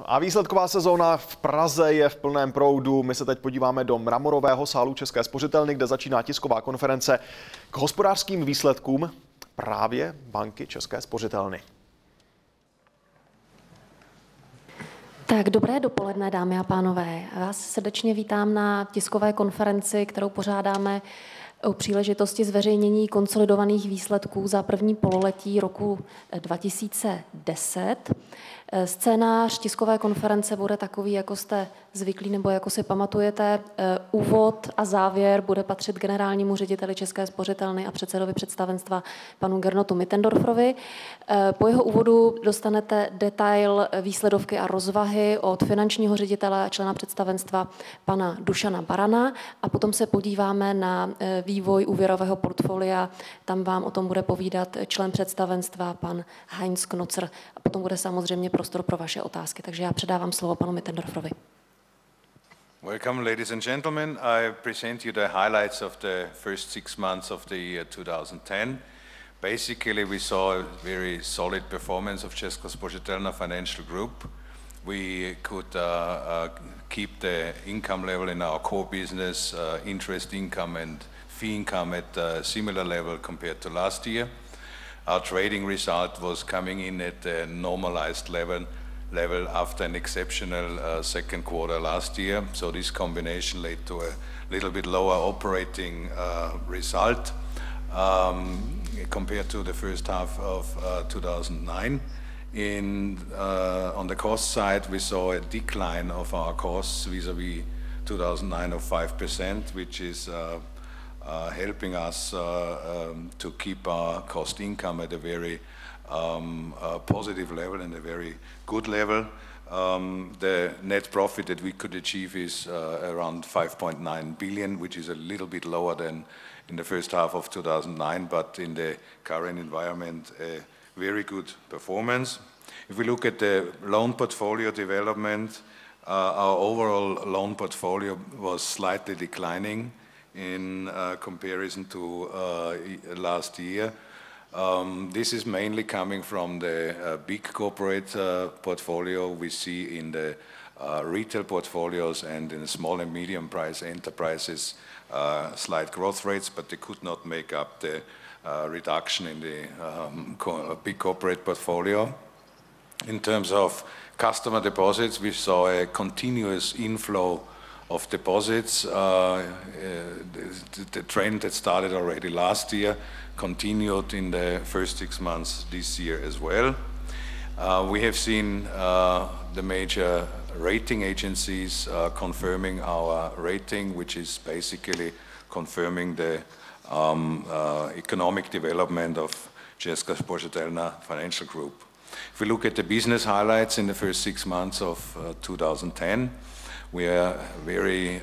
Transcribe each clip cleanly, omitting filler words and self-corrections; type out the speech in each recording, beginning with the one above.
A výsledková sezóna v Praze je v plném proudu. My se teď podíváme do mramorového sálu České spořitelny, kde začíná tisková konference k hospodářským výsledkům právě banky České spořitelny. Tak dobré dopoledne, dámy a pánové. Vás srdečně vítám na tiskové konferenci, kterou pořádáme u příležitosti zveřejnění konsolidovaných výsledků za první pololetí roku 2010. Scénář tiskové konference bude takový, jako jste zvyklí nebo jako si pamatujete. Úvod a závěr bude patřit generálnímu řediteli České spořitelny a předsedovi představenstva panu Gernotu Mittendorferovi. Po jeho úvodu dostanete detail výsledovky a rozvahy od finančního ředitele a člena představenstva pana Dušana Barana a potom se podíváme na vývoj úvěrového portfolia. Tam vám o tom bude povídat člen představenstva pan Heinz Knotzer a potom bude samozřejmě prostor pro vaše otázky. Takže já předávám slovo panu Mittendorferovi. Welcome, ladies and gentlemen. I present you the highlights of the first 6 months of the year 2010. Basically, we saw a very solid performance of Česká spořitelna Financial Group. We could keep the income level in our core business, interest income and fee income at a similar level compared to last year. Our trading result was coming in at a normalized level after an exceptional second quarter last year. So this combination led to a little bit lower operating result compared to the first half of 2009. On the cost side, we saw a decline of our costs vis-à-vis 2009 of 5%, which is helping us to keep our cost income at a very positive level and a very good level. The net profit that we could achieve is around 5.9 billion, which is a little bit lower than in the first half of 2009, but in the current environment, a very good performance. If we look at the loan portfolio development, our overall loan portfolio was slightly declining in comparison to last year. This is mainly coming from the big corporate portfolio we see in the retail portfolios and in the small and medium price enterprises slight growth rates, but they could not make up the reduction in the big corporate portfolio. In terms of customer deposits, we saw a continuous inflow of deposits. The trend that started already last year continued in the first 6 months this year as well. We have seen the major rating agencies confirming our rating, which is basically confirming the economic development of Česká spořitelna Financial Group. If we look at the business highlights in the first 6 months of 2010, we are very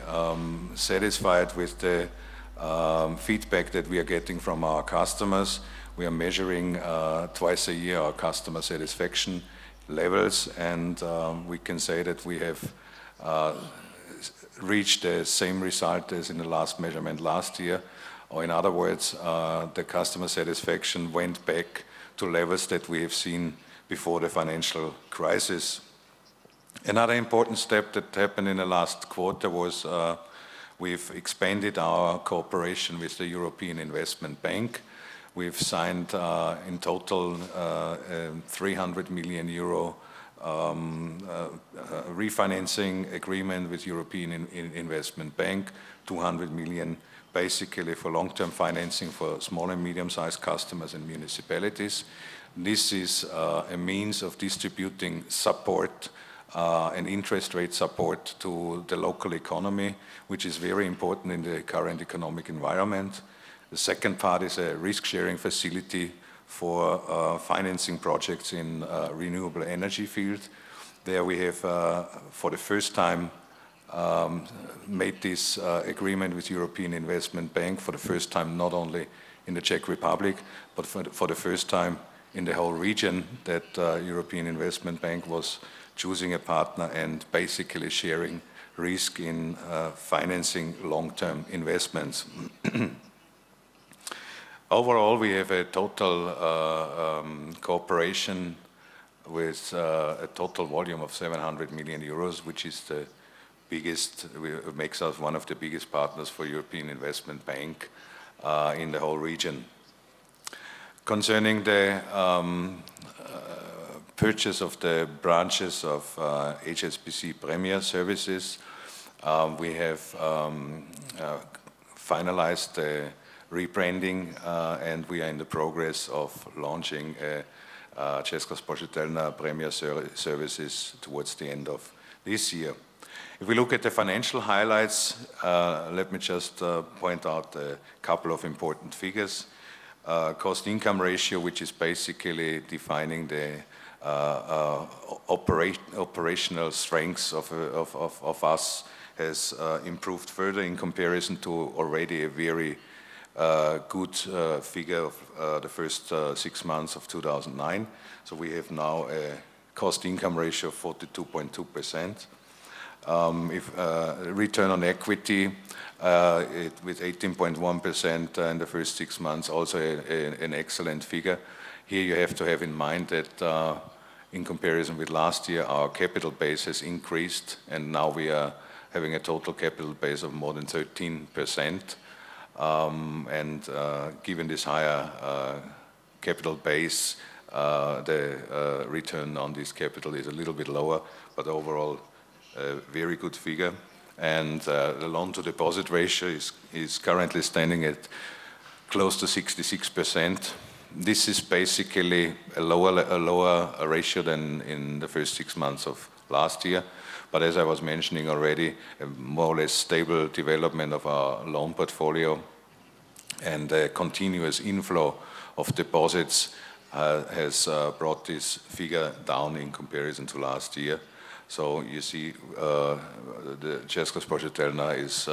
satisfied with the feedback that we are getting from our customers. We are measuring twice a year our customer satisfaction levels, and we can say that we have reached the same result as in the last measurement last year, or in other words, the customer satisfaction went back to levels that we have seen before the financial crisis. Another important step that happened in the last quarter was we've expanded our cooperation with the European Investment Bank. We've signed in total 300 million euro refinancing agreement with European Investment Bank, 200 million basically for long-term financing for small and medium-sized customers and municipalities. This is a means of distributing support and interest rate support to the local economy, which is very important in the current economic environment. The second part is a risk-sharing facility for financing projects in renewable energy field. There we have, for the first time, made this agreement with European Investment Bank for the first time, not only in the Czech Republic, but for the first time in the whole region, that European Investment Bank was choosing a partner and basically sharing risk in financing long-term investments. Overall, we have a total cooperation with a total volume of 700 million euros, which is the biggest, makes us one of the biggest partners for European Investment Bank in the whole region. Concerning the purchase of the branches of HSBC Premier Services, we have finalized the rebranding and we are in the progress of launching Česká spořitelna Premier Services towards the end of this year. If we look at the financial highlights, let me just point out a couple of important figures. Cost-income ratio, which is basically defining the operational strengths of us, has improved further in comparison to already a very good figure of the first 6 months of 2009. So we have now a cost-income ratio of 42.2%. If return on equity with 18.1% in the first 6 months, also an excellent figure. Here you have to have in mind that in comparison with last year, our capital base has increased, and now we are having a total capital base of more than 13%. Given this higher capital base, the return on this capital is a little bit lower, but overall a very good figure. And the loan-to-deposit ratio is currently standing at close to 66%. This is basically a lower ratio than in the first 6 months of last year. But as I was mentioning already, a more or less stable development of our loan portfolio and a continuous inflow of deposits has brought this figure down in comparison to last year. So you see, the Česká spořitelna is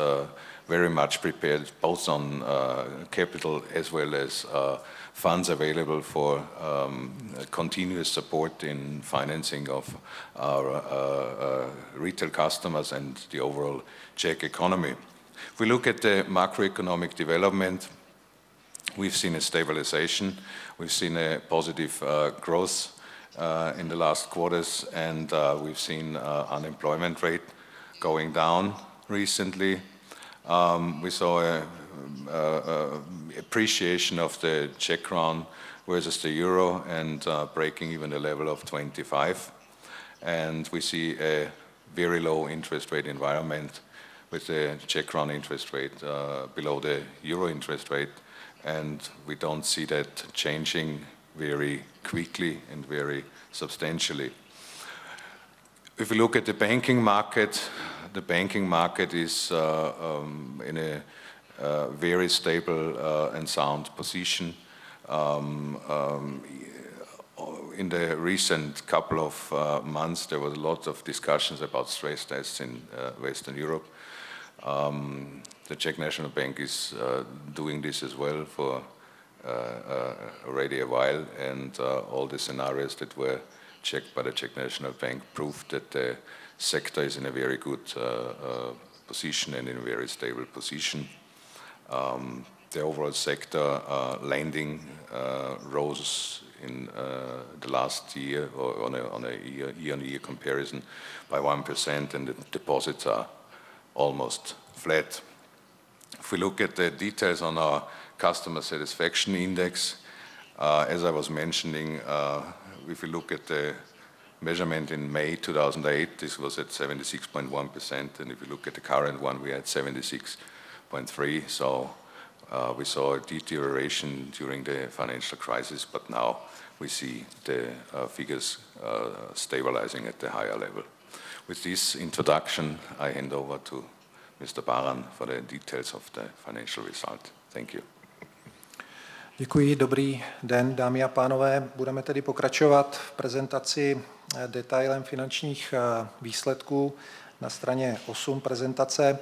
very much prepared both on capital as well as funds available for continuous support in financing of our retail customers and the overall Czech economy. If we look at the macroeconomic development, we've seen a stabilization, we've seen a positive growth in the last quarters, and we've seen unemployment rate going down recently. We saw a appreciation of the Czech crown versus the euro and breaking even the level of 25. And we see a very low interest rate environment with the Czech crown interest rate below the euro interest rate, and we don't see that changing very quickly and very substantially. If we look at the banking market is in a very stable and sound position. In the recent couple of months, there was a lot of discussions about stress tests in Western Europe. The Czech National Bank is doing this as well for already a while, and all the scenarios that were checked by the Czech National Bank proved that the sector is in a very good position and in a very stable position. The overall sector lending rose in the last year, or on a year-on-year comparison, by 1%, and the deposits are almost flat. If we look at the details on our customer satisfaction index, as I was mentioning, if we look at the measurement in May 2008, this was at 76.1%, and if you look at the current one, we had 76.3%. So we saw a deterioration during the financial crisis, but now we see the figures stabilizing at the higher level. With this introduction, I hand over to Mr. Baran for the details of the financial result. Thank you. Děkuji, dobrý den, dámy a pánové. Budeme tedy pokračovat v prezentaci detailem finančních výsledků. Na straně 8 prezentace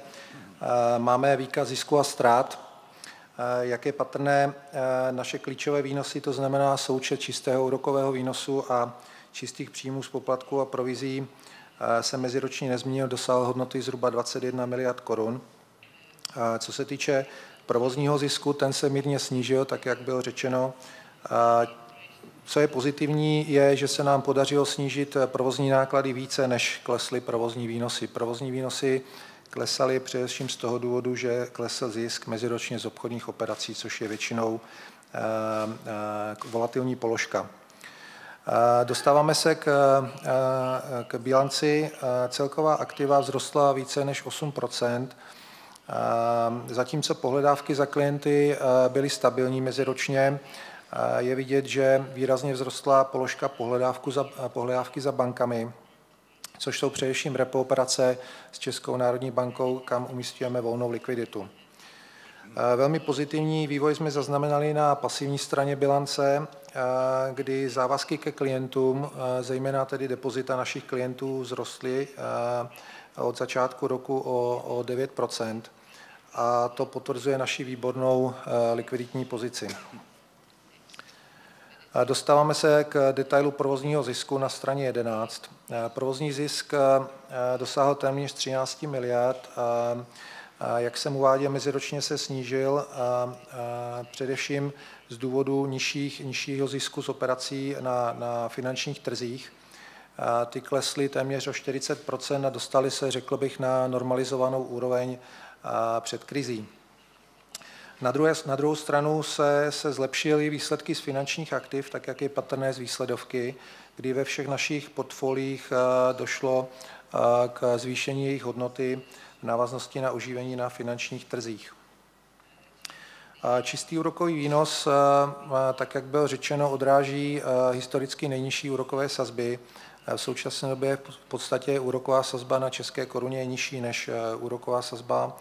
máme výkaz zisku a ztrát. Jak je patrné, naše klíčové výnosy, to znamená součet čistého úrokového výnosu a čistých příjmů z poplatků a provizí, se meziročně nezměnil, dosáhl hodnoty zhruba 21 miliard korun. Co se týče provozního zisku, ten se mírně snížil, tak jak bylo řečeno. Co je pozitivní, je, že se nám podařilo snížit provozní náklady více, než klesly provozní výnosy. Provozní výnosy klesaly především z toho důvodu, že klesl zisk meziročně z obchodních operací, což je většinou volatilní položka. Dostáváme se k bilanci. Celková aktiva vzrostla více než 8%, zatímco pohledávky za klienty byly stabilní meziročně. Je vidět, že výrazně vzrostla položka pohledávky za bankami, což jsou především repo operace s Českou národní bankou, kam umístujeme volnou likviditu. Velmi pozitivní vývoj jsme zaznamenali na pasivní straně bilance, kdy závazky ke klientům, zejména tedy depozita našich klientů, vzrostly od začátku roku o 9%. A to potvrzuje naši výbornou likviditní pozici. Dostáváme se k detailu provozního zisku na straně 11. Provozní zisk dosáhl téměř 13 miliard. Jak jsem uváděl, meziročně se snížil především z důvodu nižšího zisku z operací na finančních trzích. Ty klesly téměř o 40% a dostaly se, řekl bych, na normalizovanou úroveň před krizí. Na druhou stranu se zlepšily výsledky z finančních aktiv, tak jak je patrné z výsledovky, kdy ve všech našich portfoliích došlo k zvýšení jejich hodnoty v návaznosti na oživení na finančních trzích. Čistý úrokový výnos, tak jak bylo řečeno, odráží historicky nejnižší úrokové sazby. V současné době v podstatě úroková sazba na české koruně je nižší než úroková sazba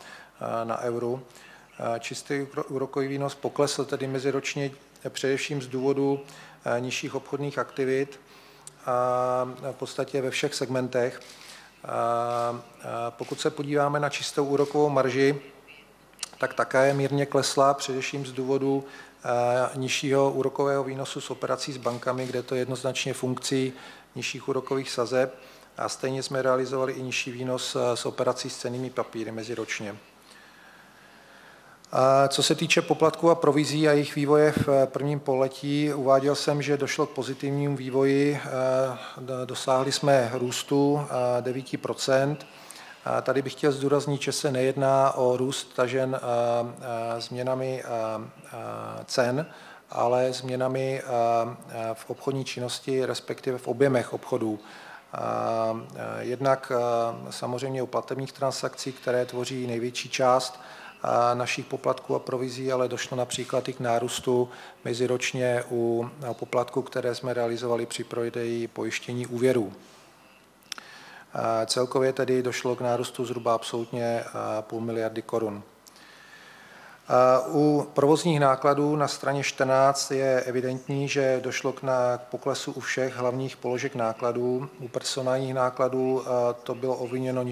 na euru. Čistý úrokový výnos poklesl tedy meziročně především z důvodu nižších obchodních aktivit a v podstatě ve všech segmentech. Pokud se podíváme na čistou úrokovou marži, tak také mírně klesla především z důvodu nižšího úrokového výnosu z operací s bankami, kde to je jednoznačně funkcí nižších úrokových sazeb, a stejně jsme realizovali i nižší výnos z operací s cennými papíry meziročně. Co se týče poplatků a provizí a jejich vývoje v prvním pololetí, uváděl jsem, že došlo k pozitivnímu vývoji. Dosáhli jsme růstu 9%. Tady bych chtěl zdůraznit, že se nejedná o růst tažen změnami cen, ale změnami v obchodní činnosti, respektive v objemech obchodů. Jednak samozřejmě u platebních transakcí, které tvoří největší část našich poplatků a provizí, ale došlo například i k nárůstu meziročně u poplatků, které jsme realizovali při prodeji pojištění úvěrů. Celkově tedy došlo k nárůstu zhruba absolutně půl miliardy korun. U provozních nákladů na straně 14 je evidentní, že došlo k poklesu u všech hlavních položek nákladů. U personálních nákladů to bylo ovlivněno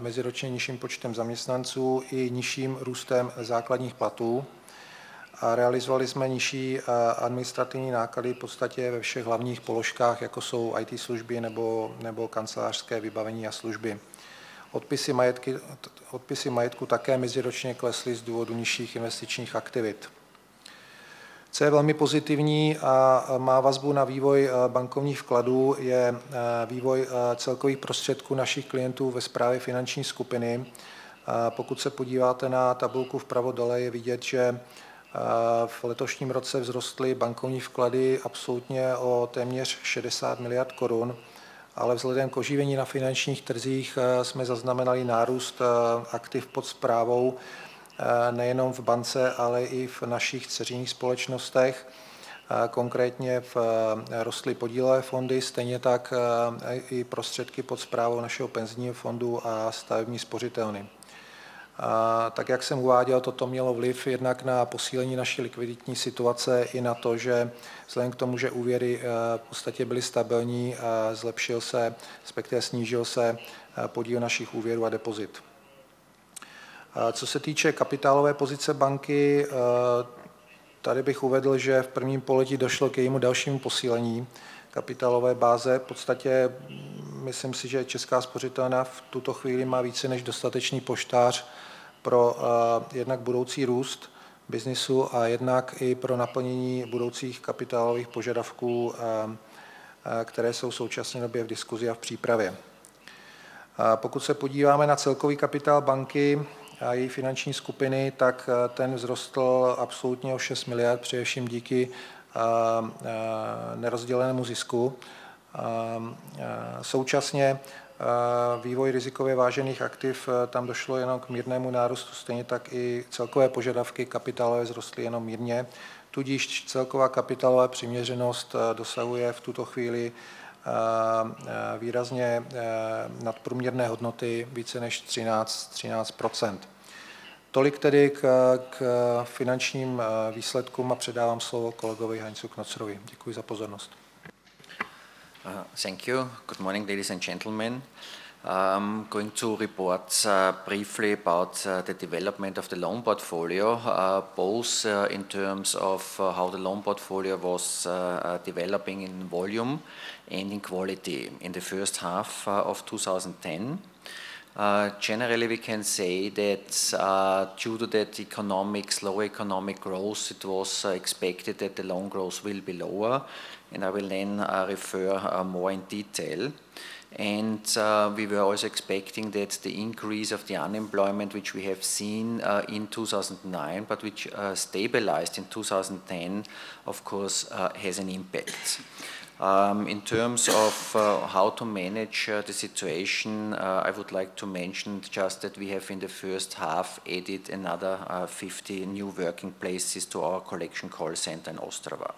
meziročně nižším počtem zaměstnanců i nižším růstem základních platů. A realizovali jsme nižší administrativní náklady v podstatě ve všech hlavních položkách, jako jsou IT služby nebo kancelářské vybavení a služby. Odpisy majetku také meziročně klesly z důvodu nižších investičních aktivit. Co je velmi pozitivní a má vazbu na vývoj bankovních vkladů, je vývoj celkových prostředků našich klientů ve správě finanční skupiny. Pokud se podíváte na tabulku vpravo dole, je vidět, že v letošním roce vzrostly bankovní vklady absolutně o téměř 60 miliard korun, ale vzhledem k oživení na finančních trzích jsme zaznamenali nárůst aktiv pod správou nejenom v bance, ale i v našich dceřiných společnostech. Konkrétně rostly podílové fondy, stejně tak i prostředky pod správou našeho penzijního fondu a stavební spořitelny. Tak jak jsem uváděl, toto mělo vliv jednak na posílení naší likviditní situace i na to, že vzhledem k tomu, že úvěry v podstatě byly stabilní, zlepšil se, respektive snížil se podíl našich úvěrů a depozit. Co se týče kapitálové pozice banky, tady bych uvedl, že v prvním pololetí došlo k jejímu dalšímu posílení kapitálové báze. V podstatě myslím si, že Česká spořitelna v tuto chvíli má více než dostatečný poštář pro jednak budoucí růst, biznisu a jednak i pro naplnění budoucích kapitálových požadavků, které jsou v současné době v diskuzi a v přípravě. Pokud se podíváme na celkový kapitál banky a její finanční skupiny, tak ten vzrostl absolutně o 6 miliard, především díky nerozdělenému zisku. Současně vývoj rizikově vážených aktiv, tam došlo jenom k mírnému nárůstu, stejně tak i celkové požadavky kapitálové vzrostly jenom mírně. Tudíž celková kapitálová přiměřenost dosahuje v tuto chvíli výrazně nadprůměrné hodnoty více než 13%. Tolik tedy k finančním výsledkům a předávám slovo kolegovi Heinzu Knotzerovi. Děkuji za pozornost. Thank you. Good morning, ladies and gentlemen. I'm going to report briefly about the development of the loan portfolio, both in terms of how the loan portfolio was developing in volume and in quality in the first half of 2010. Generally, we can say that due to that slow economic growth, it was expected that the loan growth will be lower, and I will then refer more in detail. And we were also expecting that the increase of the unemployment, which we have seen in 2009, but which stabilized in 2010, of course, has an impact. In terms of how to manage the situation, I would like to mention just that we have in the first half added another 50 new working places to our collection call center in Ostrava.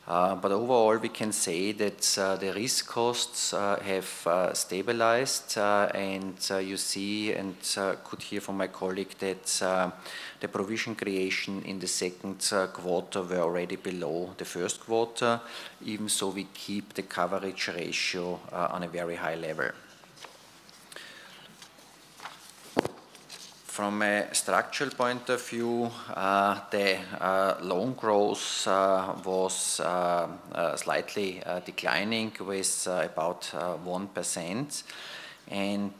But overall, we can say that the risk costs have stabilized, and you see and could hear from my colleague that the provision creation in the second quarter were already below the first quarter. Even so, we keep the coverage ratio on a very high level. From a structural point of view, the loan growth was slightly declining with about 1%, and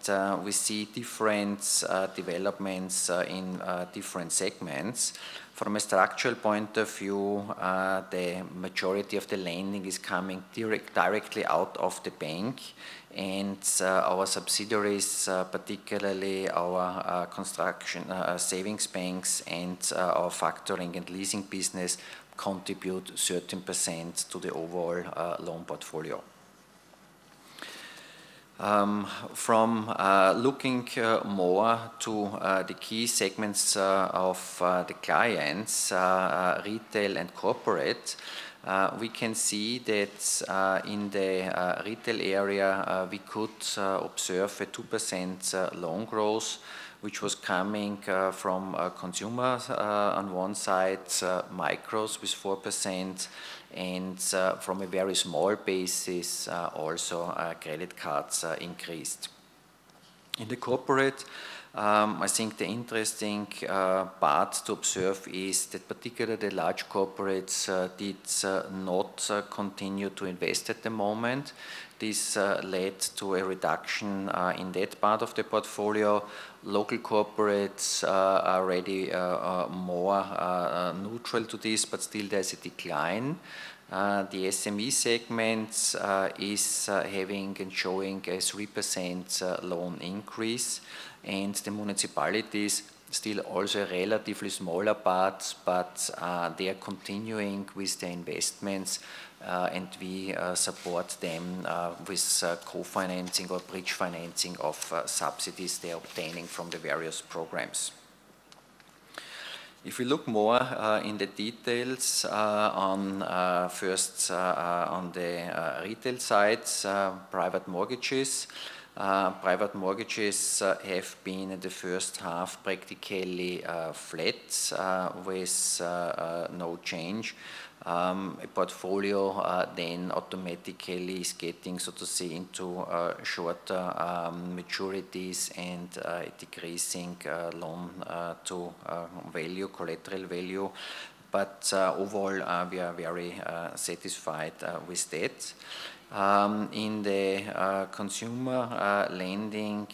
we see different developments in different segments. From a structural point of view, the majority of the lending is coming directly out of the bank, and our subsidiaries, particularly our construction savings banks and our factoring and leasing business, contribute 13% to the overall loan portfolio. From looking more to the key segments of the clients, retail and corporate, we can see that in the retail area we could observe a 2% loan growth, which was coming from consumers on one side, micros with 4%, and from a very small basis also credit cards increased. In the corporate, I think the interesting part to observe is that particularly the large corporates did not continue to invest at the moment. This led to a reduction in that part of the portfolio. Local corporates are already more neutral to this, but still there's a decline. The SME segment is having and showing a 3% loan increase, and the municipalities still also a relatively smaller part, but they are continuing with their investments, and we support them with co-financing or bridge financing of subsidies they are obtaining from the various programs. If we look more in the details on first on the retail side, private mortgages. Private mortgages have been in the first half practically flat with no change. A portfolio then automatically is getting, so to say, into shorter maturities and decreasing loan to value, collateral value. but overall we are very satisfied with that. In the consumer lending,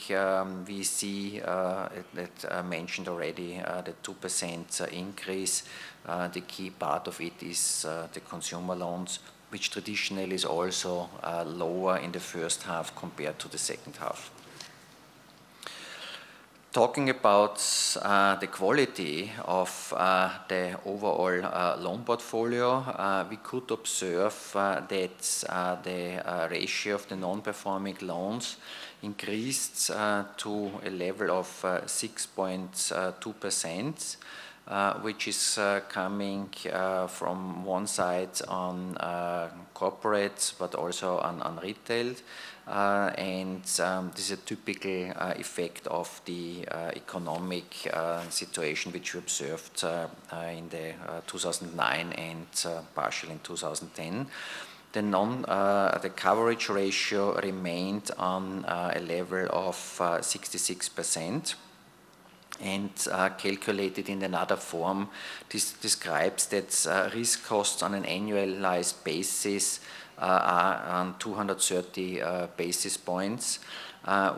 we see that mentioned already the 2% increase. The key part of it is the consumer loans, which traditionally is also lower in the first half compared to the second half. Talking about the quality of the overall loan portfolio, we could observe that the ratio of the non-performing loans increased to a level of 6.2%, which is coming from one side on corporates, but also on retail. And this is a typical effect of the economic situation which we observed in the 2009 and partially in 2010. The coverage ratio remained on a level of 66%. And calculated in another form, this describes that risk costs on an annualized basis are on 230 basis points,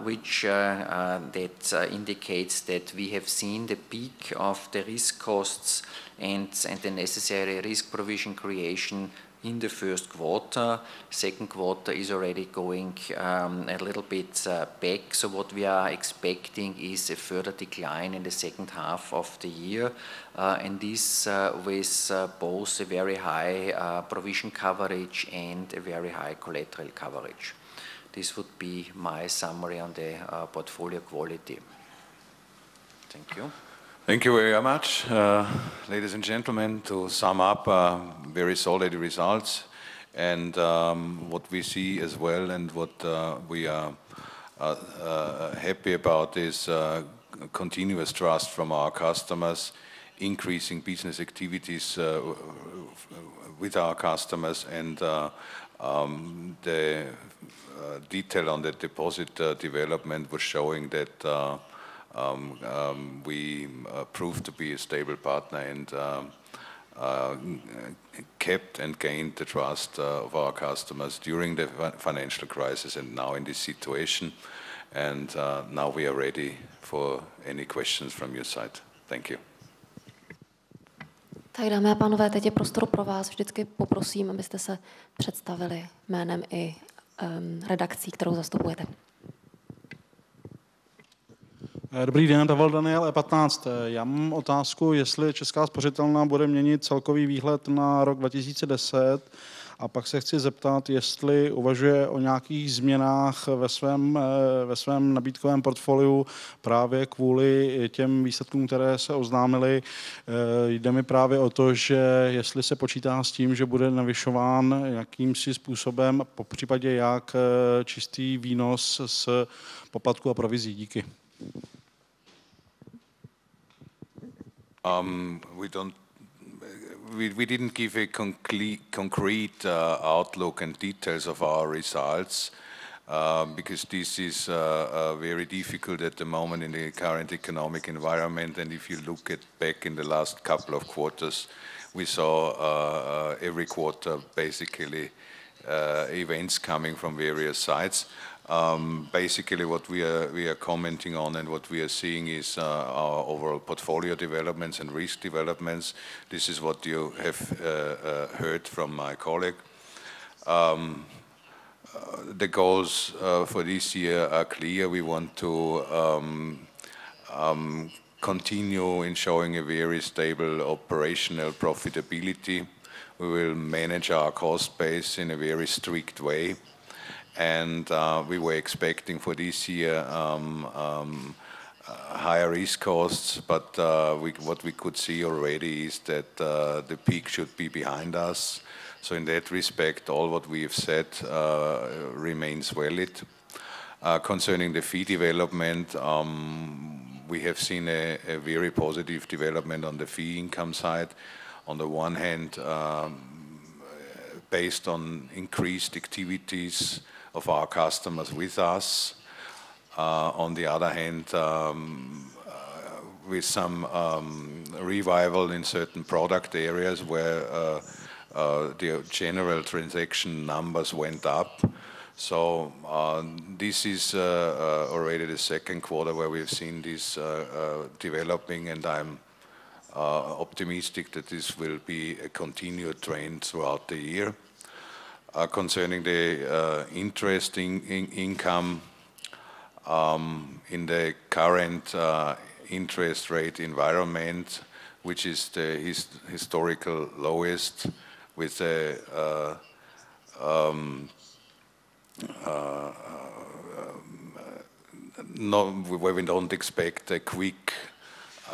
which that indicates that we have seen the peak of the risk costs and the necessary risk provision creation in the first quarter. Second quarter is already going a little bit back, so what we are expecting is a further decline in the second half of the year, and this with both a very high provision coverage and a very high collateral coverage. This would be my summary on the portfolio quality. Thank you. Thank you very much, ladies and gentlemen. To sum up, very solid results, and what we see as well, and what we are happy about is continuous trust from our customers, increasing business activities with our customers, and the detail on the deposit development was showing that we proved to be a stable partner and kept and gained the trust of our customers during the financial crisis and now in this situation. And now we are ready for any questions from your side. Thank you. Tak dámy a pánové, teď je prostor pro vás. Vždycky poprosím, abyste se představili jménem i redakcí, kterou zastupujete. Dobrý den, Pavel Daniel, E15. Já mám otázku, jestli Česká spořitelna bude měnit celkový výhled na rok 2010 a pak se chci zeptat, jestli uvažuje o nějakých změnách ve svém nabídkovém portfoliu právě kvůli těm výsledkům, které se oznámily. Jde mi právě o to, že jestli se počítá s tím, že bude navyšován jakýmsi způsobem, popřípadě jak čistý výnos z poplatku a provizí. Díky. We didn't give a concrete outlook and details of our results because this is very difficult at the moment in the current economic environment. And if you look back in the last couple of quarters, we saw every quarter basically events coming from various sides. Basically what we are commenting on and what we are seeing is our overall portfolio developments and risk developments. This is what you have heard from my colleague. The goals for this year are clear. We want to continue in showing a very stable operational profitability. We will manage our cost base in a very strict way. And we were expecting for this year higher risk costs, but what we could see already is that the peak should be behind us. So in that respect, all what we have said remains valid. Concerning the fee development, we have seen a very positive development on the fee income side. On the one hand, based on increased activities of our customers with us. On the other hand, with some revival in certain product areas where the general transaction numbers went up. So this is already the second quarter where we've seen this developing, and I'm optimistic that this will be a continued trend throughout the year. Concerning the interest income, in the current interest rate environment, which is the historical lowest, with a where we don't expect a quick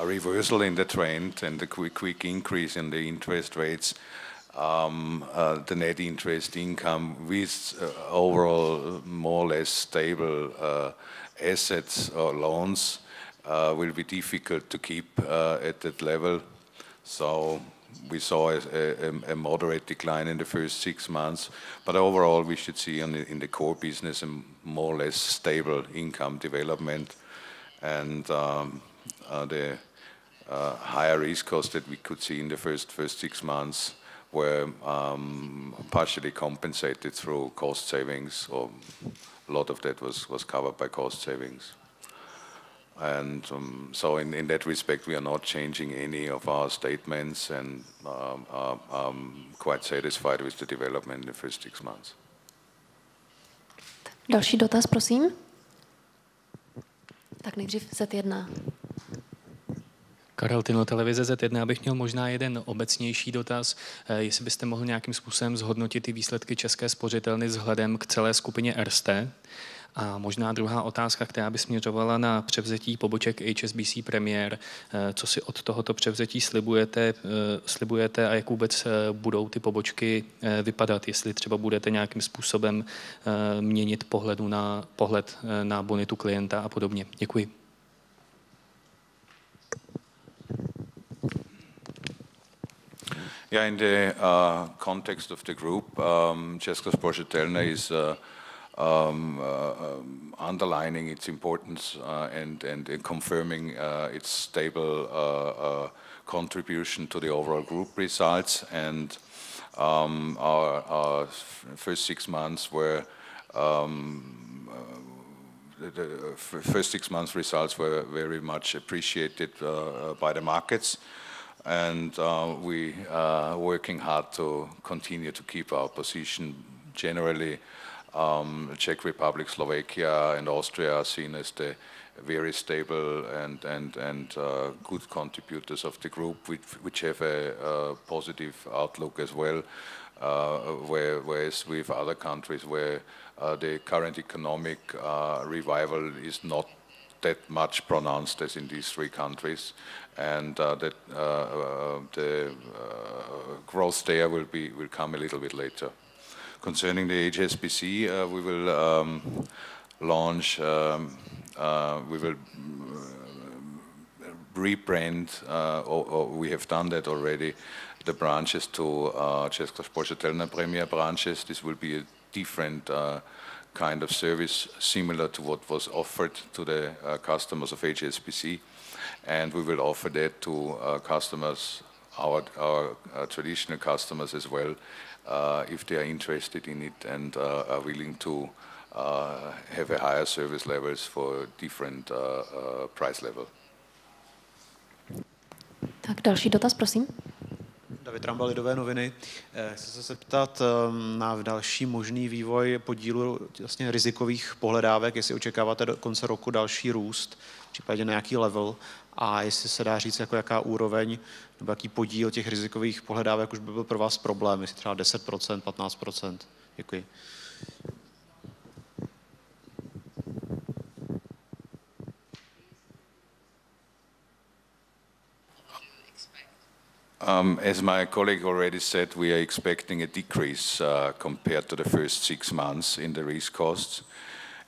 reversal in the trend and a quick increase in the interest rates, the net interest income with overall more or less stable assets or loans will be difficult to keep at that level. So we saw a moderate decline in the first 6 months, but overall we should see in the core business a more or less stable income development, and the higher risk costs that we could see in the first 6 months were partially compensated through cost savings, or a lot of that was covered by cost savings. And so in that respect, we are not changing any of our statements, and quite satisfied with the development in the first 6 months. Další dotaz, prosím. Tak nejdřív Z1. Karel Tynl, televize Z1. Já bych měl možná jeden obecnější dotaz. Jestli byste mohl nějakým způsobem zhodnotit ty výsledky České spořitelny vzhledem k celé skupině Erste. A možná druhá otázka, která by směřovala na převzetí poboček HSBC Premier. Co si od tohoto převzetí slibujete a jak vůbec budou ty pobočky vypadat? Jestli třeba budete nějakým způsobem měnit pohled na bonitu klienta a podobně. Děkuji. Yeah, in the context of the group, Česká spořitelna is underlining its importance and confirming its stable contribution to the overall group results. And our first 6 months were the first 6 months results were very much appreciated by the markets. And we are working hard to continue to keep our position. Generally, Czech Republic, Slovakia and Austria are seen as the very stable and good contributors of the group, which have a positive outlook as well, whereas with other countries where the current economic revival is not that much pronounced as in these 3 countries, and that the growth there will come a little bit later. Concerning the HSBC, we will launch, we will rebrand, or we have done that already, the branches to Česká spořitelna Premier branches. This will be a different kind of service, similar to what was offered to the customers of HSBC, and we will offer that to customers, our traditional customers as well, if they are interested in it and are willing to have a higher service levels for different price level. Tak další dotaz, prosím. David Ramba, Lidové noviny. Chci se zeptat na další možný vývoj podílu vlastně rizikových pohledávek, jestli očekáváte do konce roku další růst, v případě nějaký level, a jestli se dá říct, jako jaká úroveň nebo jaký podíl těch rizikových pohledávek už by byl pro vás problém, jestli třeba 10%, 15%. Děkuji. As my colleague already said, we are expecting a decrease compared to the first 6 months in the risk costs.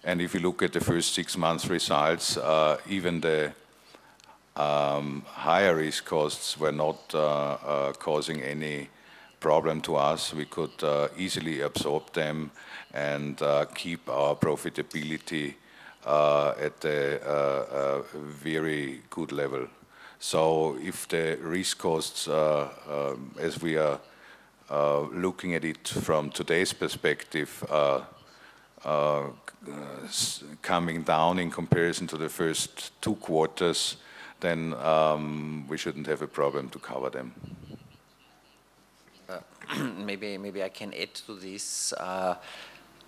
And if you look at the first 6 months results, even the higher risk costs were not causing any problem to us. We could easily absorb them and keep our profitability at a very good level. So if the risk costs, as we are looking at it from today's perspective, coming down in comparison to the first 2 quarters, then we shouldn't have a problem to cover them. Maybe I can add to this.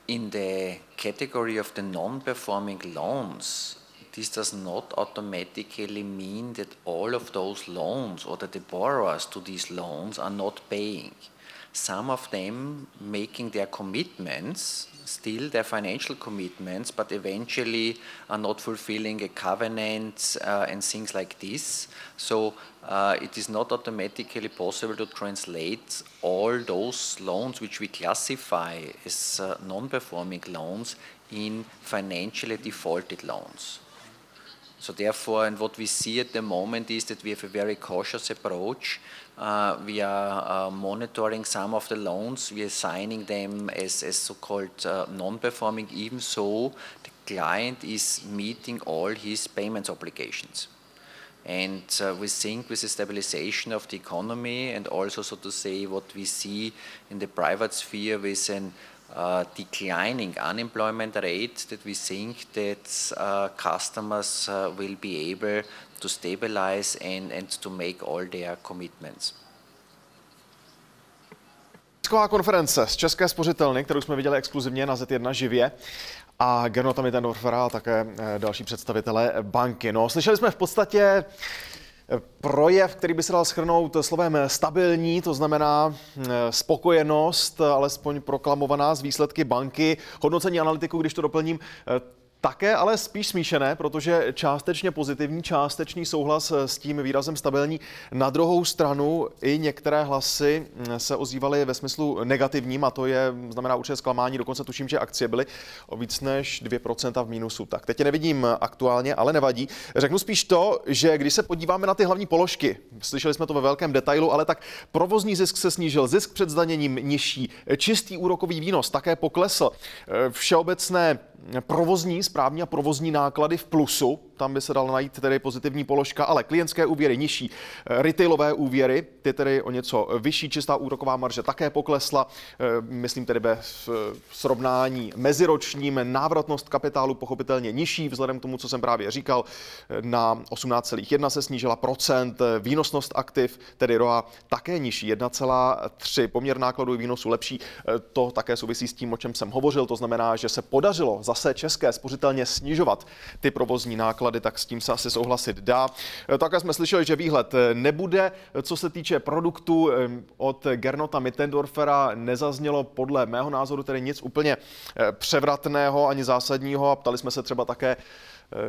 In the category of the non-performing loans, this does not automatically mean that all of those loans or that the borrowers to these loans are not paying. Some of them making their commitments, still their financial commitments, but eventually are not fulfilling a covenant and things like this. So it is not automatically possible to translate all those loans which we classify as non-performing loans in financially defaulted loans. So therefore, and what we see at the moment is that we have a very cautious approach. We are monitoring some of the loans. We are assigning them as so-called non-performing, even so the client is meeting all his payments obligations. And we think with the stabilization of the economy and also, so to say, what we see in the private sphere with an declining unemployment rate, that we think that customers will be able to stabilize and to make all their commitments. Tisková konference z České spořitelny, kterou jsme viděli exkluzivně na Z1 živě, a Gernota Mittendorfera a také další představitelé banky. No, slyšeli jsme v podstatě projev, který by se dal shrnout slovem stabilní, to znamená spokojenost, alespoň proklamovaná z výsledky banky, hodnocení analytiků, když to doplním, také ale spíš smíšené, protože částečně pozitivní, částečný souhlas s tím výrazem stabilní. Na druhou stranu i některé hlasy se ozývaly ve smyslu negativním, a to znamená určitě zklamání, dokonce tuším, že akcie byly o víc než 2% v mínusu. Tak teď je nevidím aktuálně, ale nevadí. Řeknu spíš to, že když se podíváme na ty hlavní položky, slyšeli jsme to ve velkém detailu, ale tak provozní zisk se snížil, zisk před zdaněním nižší, čistý úrokový výnos také poklesl, všeobecné provozní, správní a provozní náklady v plusu, tam by se dala najít tedy pozitivní položka, ale klientské úvěry nižší, retailové úvěry, ty tedy o něco vyšší, čistá úroková marže také poklesla, myslím tedy ve srovnání meziročním, návratnost kapitálu pochopitelně nižší, vzhledem k tomu, co jsem právě říkal, na 18,1 se snížila procent, výnosnost aktiv, tedy ROA, také nižší, 1,3, poměr nákladů výnosu lepší, to také souvisí s tím, o čem jsem hovořil, to znamená, že se podařilo zase České spořitelně snižovat ty provozní náklady, tak s tím se asi souhlasit dá. Také jsme slyšeli, že výhled nebude. Co se týče produktů, od Gernota Mittendorfera nezaznělo podle mého názoru tedy nic úplně převratného ani zásadního. A ptali jsme se třeba také,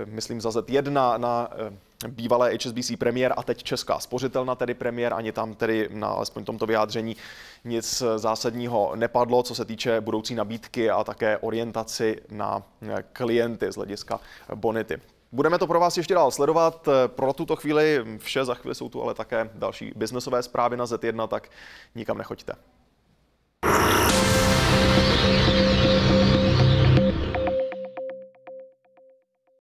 myslím, za Z1 na bývalé HSBC premiér a teď Česká spořitelna, tedy premiér, ani tam tedy na alespoň tomto vyjádření nic zásadního nepadlo, co se týče budoucí nabídky a také orientaci na klienty z hlediska bonity. Budeme to pro vás ještě dál sledovat. Pro tuto chvíli vše, za chvíli jsou tu ale také další biznesové zprávy na Z1, tak nikam nechoďte.